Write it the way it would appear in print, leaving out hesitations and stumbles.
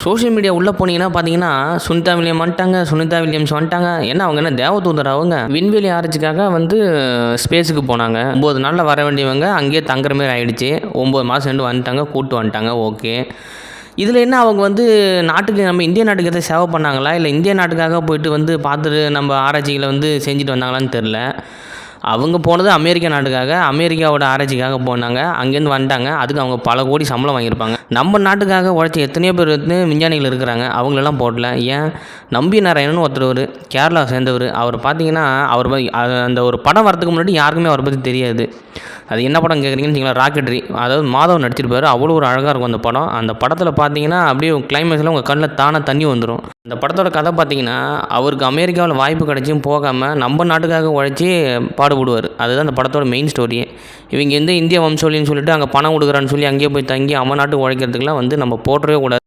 Social media உள்ளே போனீங்கன்னா பார்த்தீங்கன்னா, சுனிதா வில்லியம்ஸ் வந்துட்டாங்க. ஏன்னா அவங்க என்ன தேவதூதரா அவங்க? விண்வெளி ஆராய்ச்சிக்காக வந்து ஸ்பேஸுக்கு போனாங்க. 9 நாள்ல வர வேண்டியவங்க அங்கேயே தங்குற மாரி ஆயிடுச்சு. 9 மாதம் சென்று வந்துட்டாங்க, கூட்டு வந்துட்டாங்க. ஓகே. இதில என்ன அவங்க வந்து நாட்டுக்கு நம்ம இந்திய நாட்டுக்கு எதாவது சேவை பண்ணாங்களா? இல்ல இந்திய நாட்டுக்காக போயிட்டு வந்து பார்த்துட்டு நம்ம ஆராய்ச்சிகள வந்து செஞ்சுட்டு வந்தாங்களான்னு தெரியல. அவங்க போனது அமெரிக்கா நாட்டுக்காக, அமெரிக்காவோட ஆராய்ச்சிக்காக போனாங்க. அங்கேருந்து வந்துட்டாங்க. அதுக்கு அவங்க பல கோடி சம்பளம் வாங்கியிருப்பாங்க. நம்ம நாட்டுக்காக உழைச்ச எத்தனையோ பேர் வந்து விஞ்ஞானிகள் இருக்கிறாங்க. அவங்களெல்லாம் போடல. ஏன்? நம்பி நாராயணன்னு ஒருத்தர் கேரளாவை சேர்ந்தவர். அவர் பார்த்தீங்கன்னா, அவர் அந்த ஒரு படம் வரதுக்கு முன்னாடி யாருக்குமே அவரை பத்தி தெரியாது. அது என்ன படம் கேட்குறீங்கன்னு வச்சுக்கோங்களேன், ராக்கெட்ரி. அதாவது மாதவன் நடிச்சிருப்பாரு. அவ்வளோ ஒரு அழகாக இருக்கும் அந்த படம். அந்த படத்தில் பார்த்தீங்கன்னா, அப்படியே கிளைமேக்ஸில் உங்கள் கண்ணில் தானா தண்ணி வந்துரும். அந்த படத்தோட கதை பார்த்தீங்கன்னா, அவருக்கு அமெரிக்காவில் வாய்ப்பு கிடைச்சும் போகாம, நம்ம நாட்டுக்காக உழைச்சி பாடுபடுவார். அதுதான் அந்த படத்தோட மெயின் ஸ்டோரியே. இவங்க இந்திய வம்சாவளின்னு சொல்லிட்டு அங்கே பணம் கொடுக்குறான்னு சொல்லி அங்கேயே போய் தங்கி அவன் நாட்டுக்கு உழைக்கிறதுக்குலாம் வந்து நம்ம போற்றவே கூடாது.